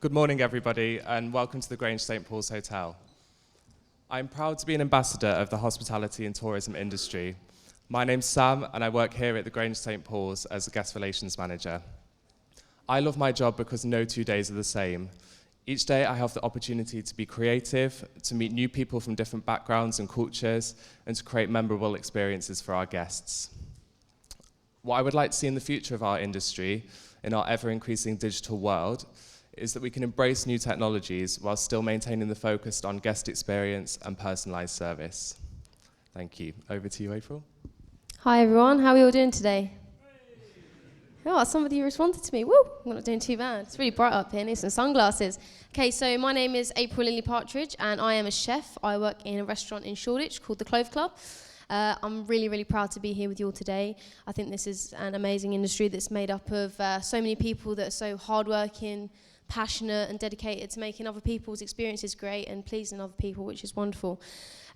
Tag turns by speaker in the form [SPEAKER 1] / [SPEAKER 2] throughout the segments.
[SPEAKER 1] Good morning, everybody, and welcome to the Grange St. Paul's Hotel. I'm proud to be an ambassador of the hospitality and tourism industry. My name's Sam, and I work here at the Grange St. Paul's as a guest relations manager. I love my job because no 2 days are the same. Each day I have the opportunity to be creative, to meet new people from different backgrounds and cultures, and to create memorable experiences for our guests. What I would like to see in the future of our industry, in our ever-increasing digital world, is that we can embrace new technologies while still maintaining the focus on guest experience and personalized service. Thank you. Over to you, April.
[SPEAKER 2] Hi everyone, how are we all doing today? Oh, somebody responded to me. Woo! I'm not doing too bad. It's really bright up here. I need some sunglasses. Okay, so my name is April Lily Partridge, and I am a chef. I work in a restaurant in Shoreditch called the Clove Club. I'm really, really proud to be here with you all today. I think this is an amazing industry that's made up of so many people that are so hardworking, passionate and dedicated to making other people's experiences great and pleasing other people, which is wonderful.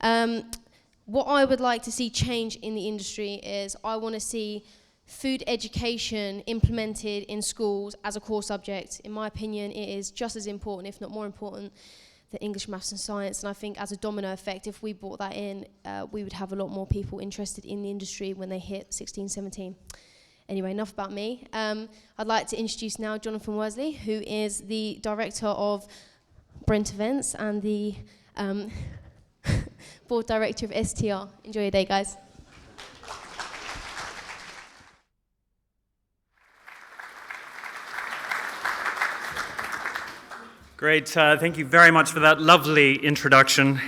[SPEAKER 2] What I would like to see change in the industry is I want to see food education implemented in schools as a core subject. In my opinion, it is just as important, if not more important, than English, maths and science. And I think as a domino effect, if we brought that in, we would have a lot more people interested in the industry when they hit 16, 17. Anyway, enough about me. I'd like to introduce now Jonathan Worsley, who is the Director of Brent Events and the Board Director of STR. Enjoy your day, guys.
[SPEAKER 3] Great. Thank you very much for that lovely introduction.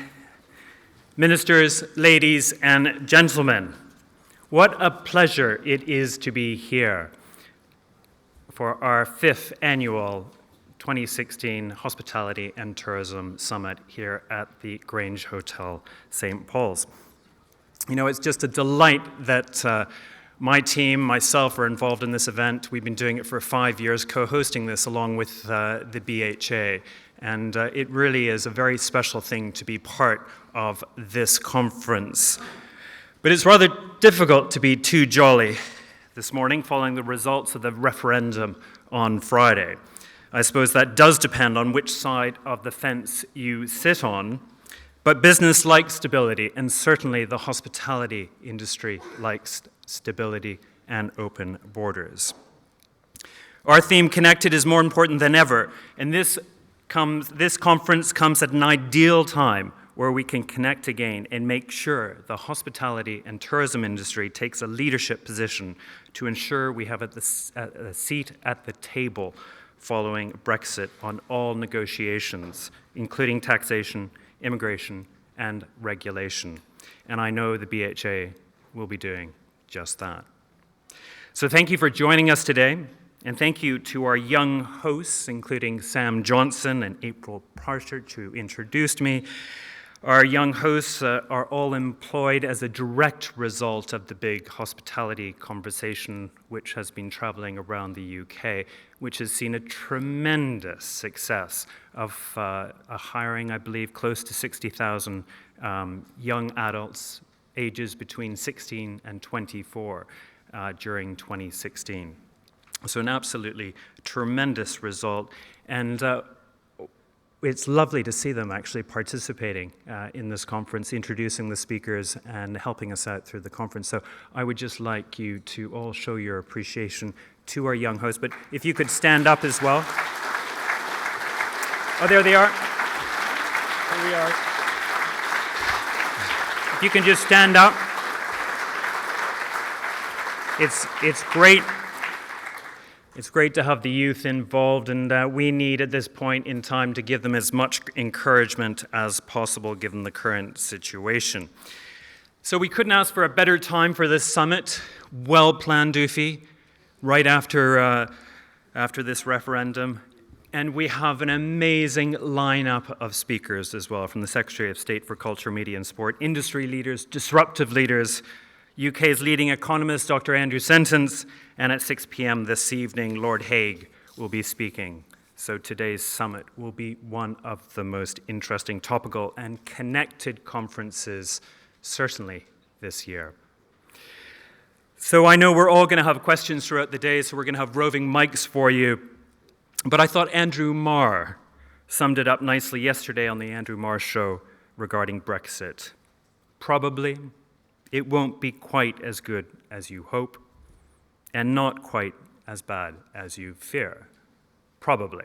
[SPEAKER 3] Ministers, ladies, and gentlemen, what a pleasure it is to be here for our 5th annual 2016 Hospitality and Tourism Summit here at the Grange Hotel St. Paul's. You know, it's just a delight that my team, myself, are involved in this event. We've been doing it for 5 years, co-hosting this along with the BHA. And it really is a very special thing to be part of this conference. But it's rather difficult to be too jolly this morning following the results of the referendum on Friday. I suppose that does depend on which side of the fence you sit on, but business likes stability, and certainly the hospitality industry likes stability and open borders. Our theme, Connected, is more important than ever, and this conference comes at an ideal time where we can connect again and make sure the hospitality and tourism industry takes a leadership position to ensure we have a seat at the table following Brexit on all negotiations, including taxation, immigration, and regulation. And I know the BHA will be doing just that. So thank you for joining us today, and thank you to our young hosts, including Sam Johnson and April Partridge, who introduced me. Our young hosts are all employed as a direct result of the big hospitality conversation which has been traveling around the UK, which has seen a tremendous success of a hiring, I believe, close to 60,000 young adults ages between 16 and 24 during 2016. So an absolutely tremendous result. And it's lovely to see them actually participating in this conference, introducing the speakers and helping us out through the conference. So I would just like you to all show your appreciation to our young hosts. But if you could stand up as well. Oh, there they are. Here we are. If you can just stand up. It's great. It's great to have the youth involved, and we need at this point in time to give them as much encouragement as possible given the current situation. So we couldn't ask for a better time for this summit. Well planned, Doofy, right after this referendum. And we have an amazing lineup of speakers as well, from the Secretary of State for Culture, Media and Sport, industry leaders, disruptive leaders, UK's leading economist, Dr. Andrew Sentence, and at 6 p.m. this evening, Lord Hague will be speaking. So today's summit will be one of the most interesting, topical, and connected conferences, certainly this year. So I know we're all going to have questions throughout the day, so we're going to have roving mics for you. But I thought Andrew Marr summed it up nicely yesterday on the Andrew Marr Show regarding Brexit. Probably it won't be quite as good as you hope, and not quite as bad as you fear. Probably.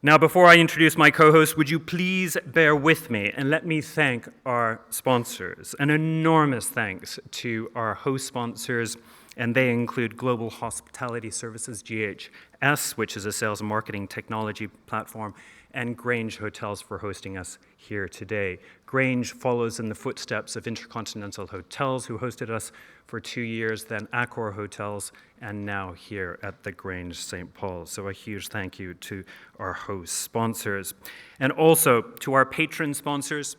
[SPEAKER 3] Now, before I introduce my co-host, would you please bear with me and let me thank our sponsors. An enormous thanks to our host sponsors, and they include Global Hospitality Services, GHS, which is a sales and marketing technology platform, and Grange Hotels for hosting us here today. Grange follows in the footsteps of Intercontinental Hotels, who hosted us for 2 years, then Accor Hotels, and now here at the Grange St. Paul. So a huge thank you to our host sponsors. And also to our patron sponsors,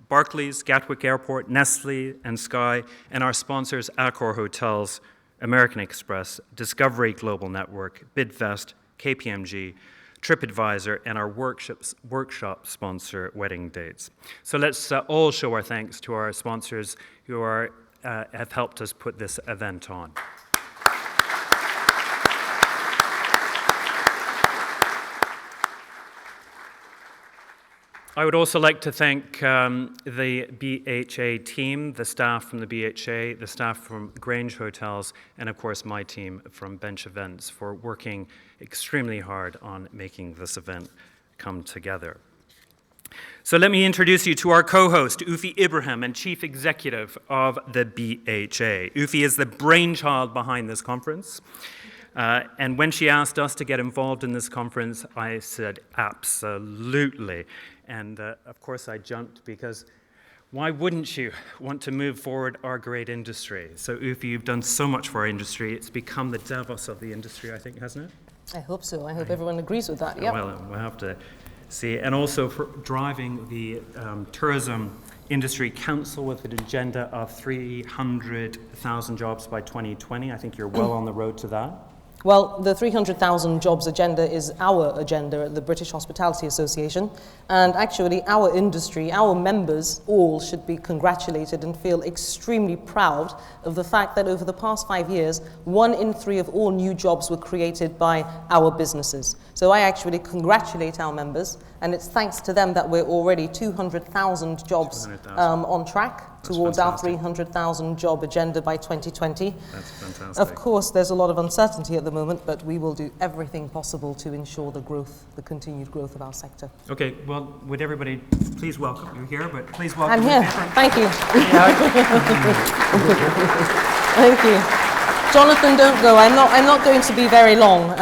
[SPEAKER 3] Barclays, Gatwick Airport, Nestle, and Sky, and our sponsors, Accor Hotels, American Express, Discovery Global Network, Bidvest, KPMG, TripAdvisor, and our workshop sponsor, Wedding Dates. So let's all show our thanks to our sponsors who have helped us put this event on. I would also like to thank the BHA team, the staff from the BHA, the staff from Grange Hotels, and of course my team from Bench Events for working extremely hard on making this event come together. So let me introduce you to our co-host, Ufi Ibrahim, and Chief Executive of the BHA. Ufi is the brainchild behind this conference. And when she asked us to get involved in this conference, I said, absolutely. And of course I jumped because why wouldn't you want to move forward our great industry? So Ufi, you've done so much for our industry. It's become the Davos of the industry, I think, hasn't it?
[SPEAKER 4] I hope so. I hope everyone agrees with that. Yeah.
[SPEAKER 3] Well, we'll have to see. And also for driving the Tourism Industry Council with an agenda of 300,000 jobs by 2020. I think you're well on the road to that.
[SPEAKER 4] Well, the 300,000 jobs agenda is our agenda at the British Hospitality Association. And actually, our industry, our members, all should be congratulated and feel extremely proud of the fact that over the past 5 years, 1 in 3 of all new jobs were created by our businesses. So I actually congratulate our members, and it's thanks to them that we're already 200,000 jobs on track towards our 300,000 job agenda by 2020.
[SPEAKER 3] That's fantastic.
[SPEAKER 4] Of course, there's a lot of uncertainty at the moment, but we will do everything possible to ensure the growth, the continued growth of our sector.
[SPEAKER 3] Okay, well, would everybody please welcome you here, but please welcome
[SPEAKER 4] I'm here. Thank you. Thank you. Jonathan, don't go. I'm not going to be very long.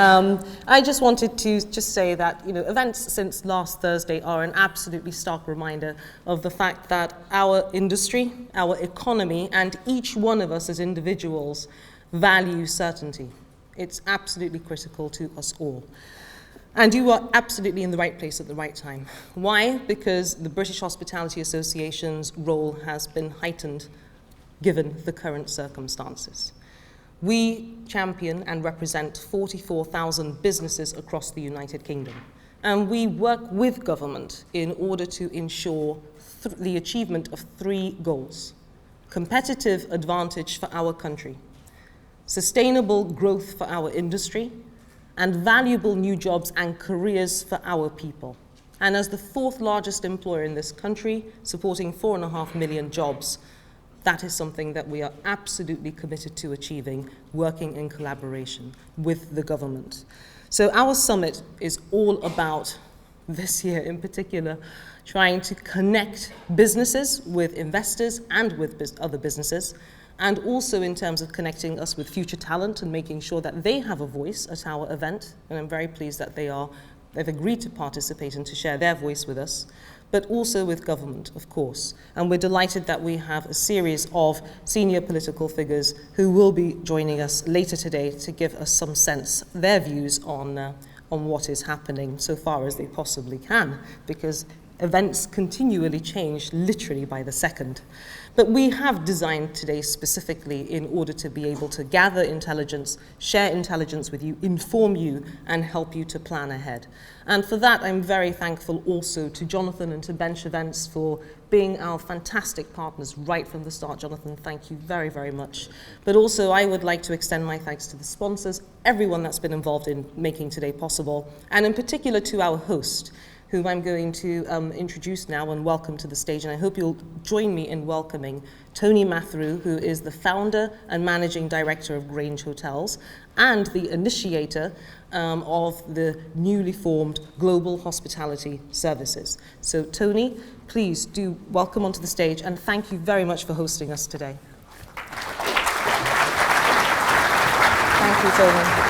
[SPEAKER 4] I just wanted to just say that, events since last Thursday are an absolutely stark reminder of the fact that our industry, our economy, and each one of us as individuals value certainty. It's absolutely critical to us all. And you are absolutely in the right place at the right time. Why? Because the British Hospitality Association's role has been heightened given the current circumstances. We champion and represent 44,000 businesses across the United Kingdom. And we work with government in order to ensure the achievement of 3 goals: competitive advantage for our country, sustainable growth for our industry, and valuable new jobs and careers for our people. And as the 4th largest employer in this country, supporting 4.5 million jobs, that is something that we are absolutely committed to achieving, working in collaboration with the government. So our summit is all about, this year in particular, trying to connect businesses with investors and with other businesses, and also in terms of connecting us with future talent and making sure that they have a voice at our event. And I'm very pleased that they've agreed to participate and to share their voice with us, but also with government, of course. And we're delighted that we have a series of senior political figures who will be joining us later today to give us some sense, their views on what is happening so far as they possibly can, because events continually change literally by the second. But we have designed today specifically in order to be able to gather intelligence, share intelligence with you, inform you, and help you to plan ahead. And for that, I'm very thankful also to Jonathan and to Bench Events for being our fantastic partners right from the start. Jonathan, thank you very, very much. But also, I would like to extend my thanks to the sponsors, everyone that's been involved in making today possible, and in particular to our host, whom I'm going to introduce now and welcome to the stage. And I hope you'll join me in welcoming Tony Mathrew, who is the founder and managing director of Grange Hotels and the initiator of the newly formed Global Hospitality Services. So Tony, please do welcome onto the stage, and thank you very much for hosting us today. Thank you, Tony.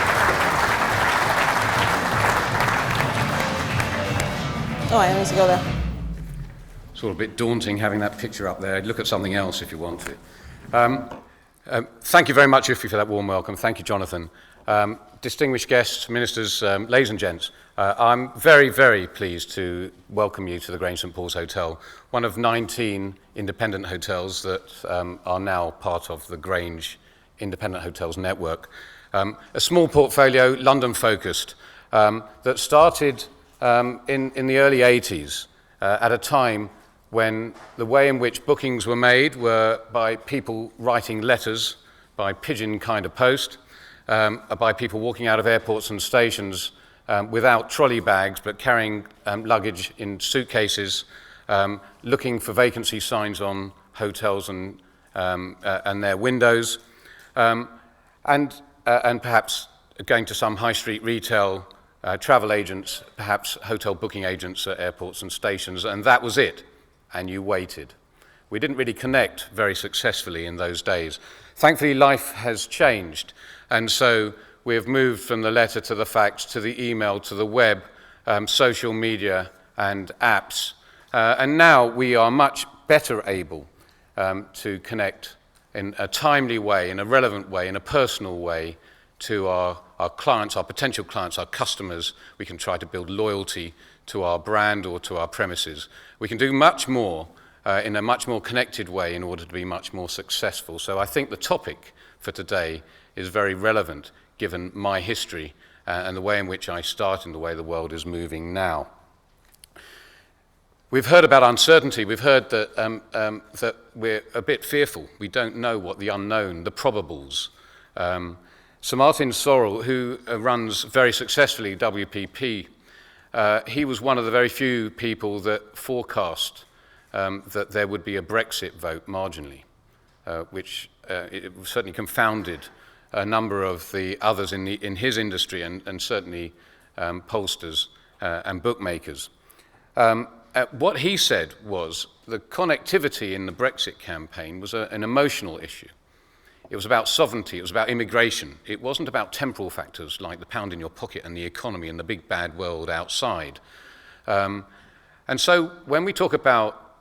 [SPEAKER 4] Oh, I need to go there.
[SPEAKER 5] It's all a bit daunting having that picture up there. Look at something else if you want to. Thank you very much, Ufi, for that warm welcome. Thank you, Jonathan. Distinguished guests, ministers, ladies and gents, I'm very, very pleased to welcome you to the Grange St Paul's Hotel, one of 19 independent hotels that are now part of the Grange Independent Hotels Network. A small portfolio, London-focused, that started in the early 80s, at a time when the way in which bookings were made were by people writing letters by pigeon kind of post, by people walking out of airports and stations without trolley bags but carrying luggage in suitcases, looking for vacancy signs on hotels and their windows, and perhaps going to some high street retail, travel agents, perhaps hotel booking agents at airports and stations, and that was it, and you waited. We didn't really connect very successfully in those days. Thankfully, life has changed, and so we have moved from the letter to the fax to the email to the web, social media and apps, and now we are much better able to connect in a timely way, in a relevant way, in a personal way to our clients, our potential clients, our customers. We can try to build loyalty to our brand or to our premises. We can do much more in a much more connected way in order to be much more successful. So I think the topic for today is very relevant given my history and the way in which I started and the way the world is moving now. We've heard about uncertainty. We've heard that, that we're a bit fearful. We don't know what the unknown, the probables. Sir Martin Sorrell, who runs very successfully WPP, he was one of the very few people that forecast that there would be a Brexit vote marginally, which it certainly confounded a number of the others in his industry and certainly pollsters and bookmakers. What he said was the connectivity in the Brexit campaign was an emotional issue. It was about sovereignty, it was about immigration. It wasn't about temporal factors like the pound in your pocket and the economy and the big bad world outside. And so when we talk about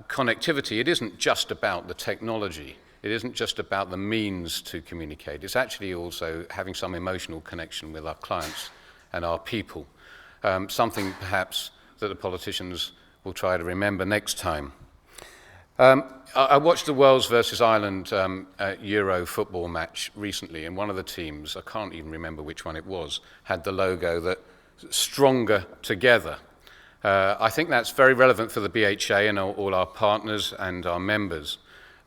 [SPEAKER 5] connectivity, it isn't just about the technology. It isn't just about the means to communicate. It's actually also having some emotional connection with our clients and our people, something perhaps that the politicians will try to remember next time. I watched the Wales versus Ireland Euro football match recently, and one of the teams, I can't even remember which one it was, had the logo that stronger together. I think that's very relevant for the BHA and all our partners and our members.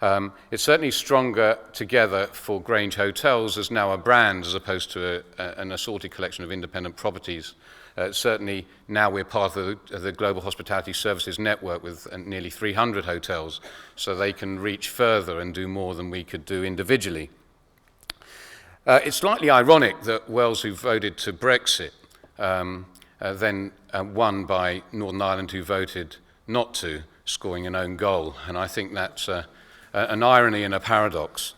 [SPEAKER 5] It's certainly stronger together for Grange Hotels as now a brand as opposed to an assorted collection of independent properties. Certainly now we're part of the Global Hospitality Services Network with nearly 300 hotels, so they can reach further and do more than we could do individually. It's slightly ironic that Wales, who voted to Brexit, then won by Northern Ireland, who voted not to, scoring an own goal, and I think that's an irony and a paradox.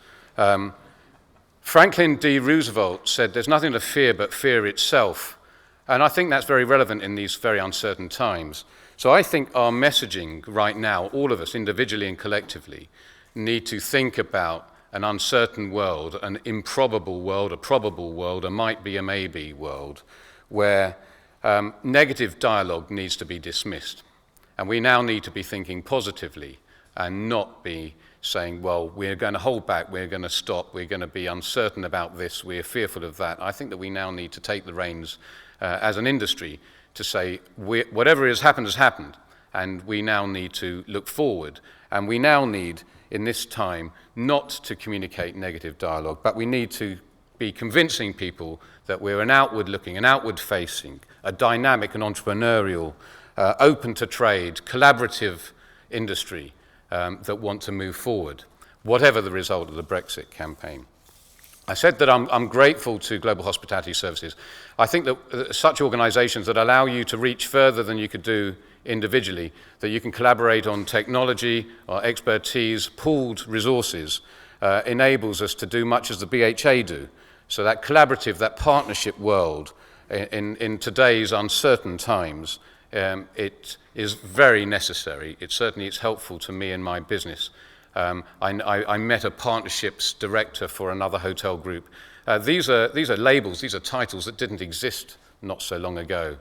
[SPEAKER 5] Franklin D. Roosevelt said, "There's nothing to fear but fear itself." And I think that's very relevant in these very uncertain times. So I think our messaging right now, all of us individually and collectively, need to think about an uncertain world, an improbable world, a probable world, a might be, a maybe world, where negative dialogue needs to be dismissed. And we now need to be thinking positively and not be saying, well, we're going to hold back, we're going to stop, we're going to be uncertain about this, we're fearful of that. I think that we now need to take the reins as an industry to say, whatever has happened, and we now need to look forward. And we now need, in this time, not to communicate negative dialogue, but we need to be convincing people that we're an outward-looking, an outward-facing, a dynamic and entrepreneurial, open to trade, collaborative industry that want to move forward, whatever the result of the Brexit campaign. I said that I'm grateful to Global Hospitality Services. I think that such organizations that allow you to reach further than you could do individually, that you can collaborate on technology or expertise, pooled resources, enables us to do much as the BHA do. So that collaborative, that partnership world in today's uncertain times, it is very necessary. It's helpful to me in my business. I met a partnerships director for another hotel group. These are labels, these are titles that didn't exist not so long ago.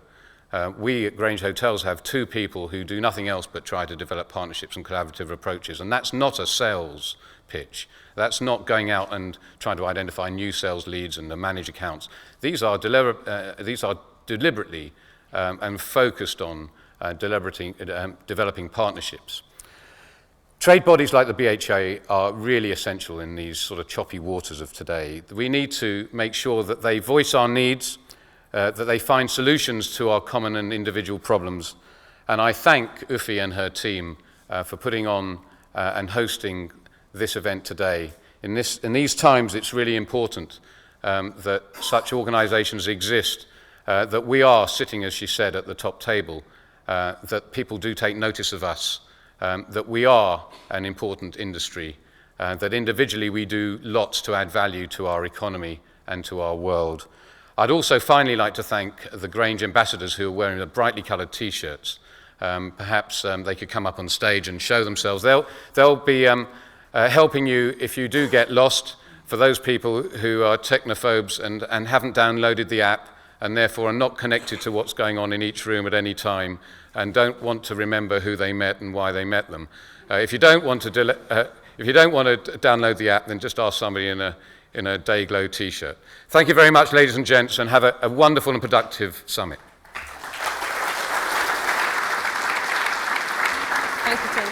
[SPEAKER 5] We at Grange Hotels have 2 people who do nothing else but try to develop partnerships and collaborative approaches, and that's not a sales pitch. That's not going out and trying to identify new sales leads and to manage accounts. These are deliberately and focused on developing partnerships. Trade bodies like the BHA are really essential in these sort of choppy waters of today. We need to make sure that they voice our needs, that they find solutions to our common and individual problems. And I thank Ufi and her team for putting on and hosting this event today. In these times, it's really important that such organizations exist, that we are sitting, as she said, at the top table, that people do take notice of us, that we are an important industry, that individually we do lots to add value to our economy and to our world. I'd also finally like to thank the Grange ambassadors who are wearing the brightly coloured T-shirts. Perhaps they could come up on stage and show themselves. They'll be helping you if you do get lost. For those people who are technophobes and haven't downloaded the app and therefore are not connected to what's going on in each room at any time and don't want to remember who they met and why they met them. If you don't want to download the app, then just ask somebody in a Dayglow T-shirt. Thank you very much, ladies and gents, and have a wonderful and productive summit.
[SPEAKER 4] Thank you, Tim.